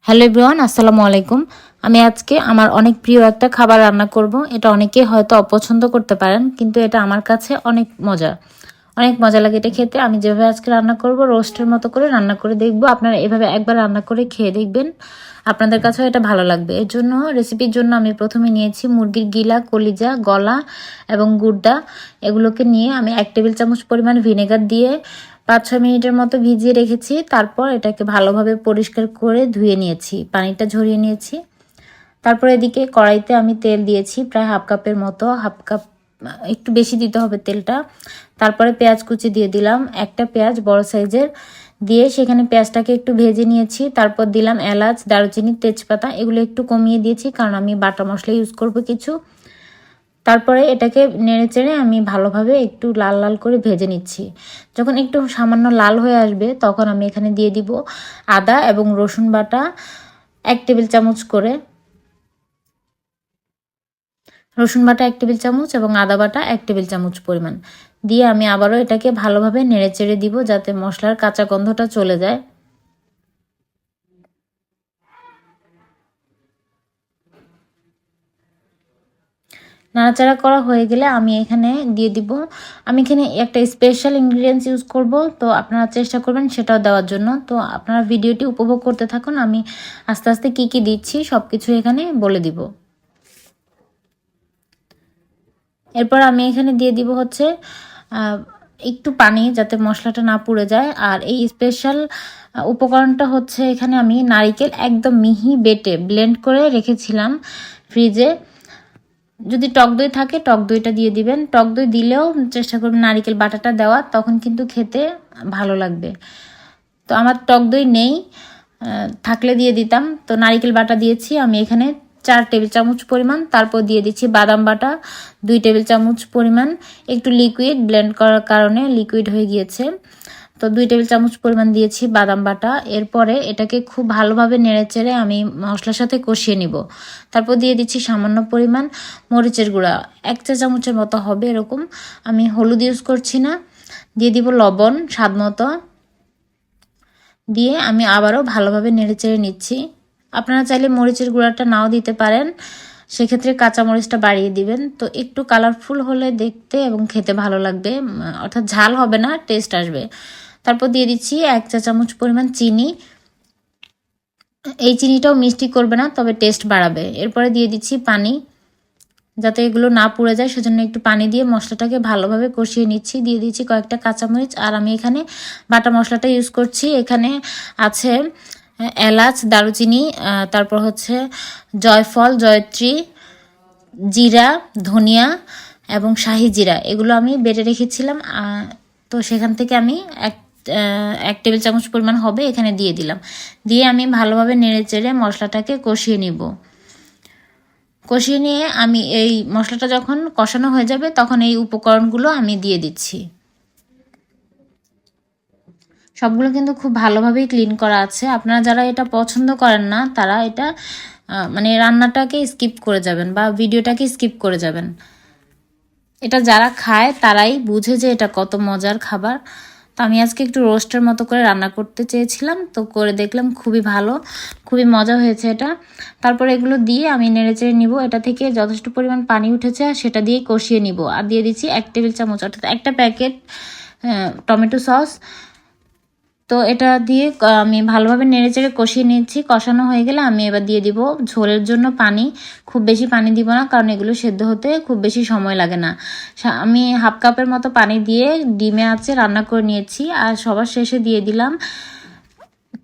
Hello everyone, আসসালামু আলাইকুম। আমি আজকে আমার অনেক প্রিয় একটা খাবার রান্না করব। এটা অনেকে হয়তো অপছন্দ করতে পারেন, কিন্তু এটা আমার কাছে অনেক মজা লাগে এটা খেতে। আমি যেভাবে আজকে রান্না করব, রোস্টের মতো করে রান্না করে দেখব। আপনারা এভাবে একবার রান্না করে খেয়ে দেখবেন, আপনাদের কাছেও এটা ভালো লাগবে। এর জন্য রেসিপির জন্য আমি প্রথমে নিয়েছি মুরগির গিলা, কলিজা, গলা এবং গুর্দা। এগুলোকে নিয়ে আমি 1 টেবিল চামচ পরিমাণ ভিনেগার দিয়ে 5-6 মিনিটের মতো ভিজিয়ে রেখেছি। তারপর এটাকে ভালোভাবে পরিষ্কার করে ধুয়ে নিয়েছি, পানিটা ঝরিয়ে নিয়েছি। তারপর এদিকে কড়াইতে আমি তেল দিয়েছি প্রায় হাফ কাপের মতো, হাফ কাপ একটু বেশি দিতে হবে তেলটা। তারপরে পেঁয়াজ কুচি দিয়ে দিলাম, একটা পেঁয়াজ বড় সাইজের, দিয়ে সেখানে পেঁয়াজটাকে একটু ভেজে নিয়েছি। তারপর দিলাম এলাচ, দারুচিনি, তেজপাতা, এগুলো একটু কমিয়ে দিয়েছি কারণ আমি বাটা মশলা ইউজ করব কিছু। তারপরে এটাকে নেড়েচেড়ে আমি ভালোভাবে একটু লাল লাল করে ভেজে নিচ্ছি। যখন একটু সামান্য লাল হয়ে আসবে তখন আমি এখানে দিয়ে দিব আদা এবং রসুন বাটা 1 টেবিল চামচ করে, রসুন বাটা 1 টেবিল চামচ এবং আদা বাটা 1 টেবিল চামচ পরিমাণ দিয়ে আমি আবারও এটাকে ভালোভাবে নেড়েচেড়ে দিব যাতে মশলার কাঁচা গন্ধটা চলে যায়। নাড়াচাড়া করা হয়ে গেলে আমি এখানে দিয়ে দিব, আমি এখানে একটা স্পেশাল ইনগ্রিডিয়েন্টস ইউজ করব, তো আপনারা চেষ্টা করবেন সেটাও দেওয়ার জন্য। তো আপনারা ভিডিওটি উপভোগ করতে থাকুন, আমি আস্তে আস্তে কি কি দিচ্ছি সব কিছু এখানে বলে দিব। এরপর আমি এখানে দিয়ে দিব হচ্ছে একটু পানি, যাতে মশলাটা না পুড়ে যায়। আর এই স্পেশাল উপকরণটা হচ্ছে এখানে আমি নারকেল একদম মিহি বেটে ব্লেন্ড করে রেখেছিলাম ফ্রিজে। যদি টক দই থাকে টক দইটা দিয়ে দিবেন, টক দই দিলেও চেষ্টা করবেন নারকেল বাটাটা দেওয়ার, তখন কিন্তু খেতে ভালো লাগবে। তো আমার টক দই নেই, থাকলে দিয়ে দিতাম। তো নারকেল বাটা দিয়েছি আমি এখানে 4 টেবিল চামচ পরিমাণ। তারপর দিয়ে দিচ্ছি বাদাম বাটা 2 টেবিল চামচ পরিমাণ, একটু লিকুইড ব্লেন্ড করার কারণে লিকুইড হয়ে গিয়েছে। তো 2 টেবিল চামচ পরিমাণ দিয়েছি বাদাম বাটা। এরপরে এটাকে খুব ভালোভাবে নেড়েচেড়ে আমি মশলার সাথে কষিয়ে নিব। তারপর দিয়ে দিচ্ছি সামান্য পরিমাণ মরিচের গুঁড়া, 1 চা চামচের মতো হবে এরকম, আমি হলুদ ইউজ করছি না। দিয়ে দিব লবণ স্বাদ মতো, দিয়ে আমি আবারও ভালোভাবে নেড়েচেড়ে নিচ্ছি। আপনারা চাইলে মরিচের গুঁড়াটা নাও দিতে পারেন, সেক্ষেত্রে কাঁচা মরিচটা বাড়িয়ে দিবেন। তো একটু কালারফুল হলে দেখতে এবং খেতে ভালো লাগবে, অর্থাৎ ঝাল হবে না, টেস্ট আসবে। তারপর দিয়ে দিচ্ছি 1 চা চামচ পরিমাণ চিনি। এই চিনিটাও মিষ্টি করবে না, তবে টেস্ট বাড়াবে। এরপরে দিয়ে দিচ্ছি পানি, যাতে এগুলো না পুড়ে যায় সেজন্য একটু পানি দিয়ে মশলাটাকে ভালোভাবে কষিয়ে নিচ্ছি। দিয়ে দিচ্ছি কয়েকটা কাঁচামরিচ। আর আমি এখানে বাটা মশলাটা ইউজ করছি, এখানে আছে এলাচ, দারুচিনি, তারপর হচ্ছে জয়ফল, জয়ত্রী, জিরা, ধনিয়া এবং শাহি জিরা, এগুলো আমি বেটে রেখেছিলাম। তো সেখান থেকে আমি 1 টেবিল চামচ পরিমাণ হবে এখানে দিয়ে দিলাম। দিয়ে আমি ভালোভাবে নেড়েচেড়ে মশলাটাকে কষিয়ে নিব। কষিয়ে নিয়ে আমি এই মশলাটা যখন কষানো হয়ে যাবে তখন এই উপকরণগুলো আমি দিয়ে দিচ্ছি। সবগুলো কিন্তু খুব ভালোভাবেই ক্লিন করা আছে। আপনারা যারা এটা পছন্দ করেন না তারা এটা মানে রান্নাটাকে স্কিপ করে যাবেন বা ভিডিওটাকে স্কিপ করে যাবেন। এটা যারা খায় তারাই বুঝে যে এটা কত মজার খাবার। তো আমি আজকে একটু রোস্টের মতো করে রান্না করতে চেয়েছিলাম, তো করে দেখলাম খুবই ভালো, খুবই মজা হয়েছে এটা। তারপরে এগুলো দিয়ে আমি নেড়েচেড়ে নিব, এটা থেকে যথেষ্ট পরিমাণ পানি উঠেছে সেটা দিয়ে কষিয়ে নিব। আর দিয়ে দিচ্ছি 1 টেবিল চামচ অর্থাৎ একটা প্যাকেট টমেটো সস। তো এটা দিয়ে আমি ভালোভাবে নেড়েচেড়ে কষিয়ে নিচ্ছি। কষানো হয়ে গেলে আমি এবার দিয়ে দিব ঝোলের জন্য পানি। খুব বেশি পানি দিব না কারণ এগুলো সেদ্ধ হতে খুব বেশি সময় লাগে না। আমি হাফ কাপের মতো পানি দিয়ে ডিমে আছে রান্না করে নিয়েছি। আর সবার শেষে দিয়ে দিলাম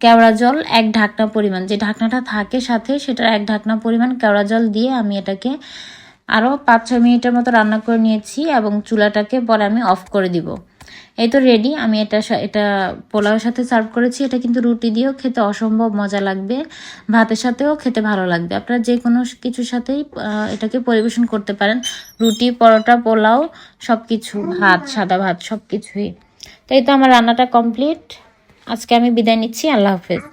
কেওড়া জল 1 ঢাকনা পরিমাণ, যে ঢাকনাটা থাকে সাথে সেটার 1 ঢাকনা পরিমাণ কেওড়া জল দিয়ে আমি এটাকে আরও 5-6 মিনিটের মতো রান্না করে নিয়েছি এবং চুলাটাকে পরে আমি অফ করে দিব। এই তো রেডি। আমি এটা পোলাওয়ের সাথে সার্ভ করেছি। এটা কিন্তু রুটি দিয়েও খেতে অসম্ভব মজা লাগবে, ভাতের সাথেও খেতে ভালো লাগবে। আপনারা যে কোনো কিছুর সাথেই এটাকে পরিবেশন করতে পারেন, রুটি, পরোটা, পোলাও, সব কিছু, ভাত, সাদা ভাত, সব কিছুই। তো এই তো আমার রান্নাটা কমপ্লিট। আজকে আমি বিদায় নিচ্ছি, আল্লাহ হাফেজ।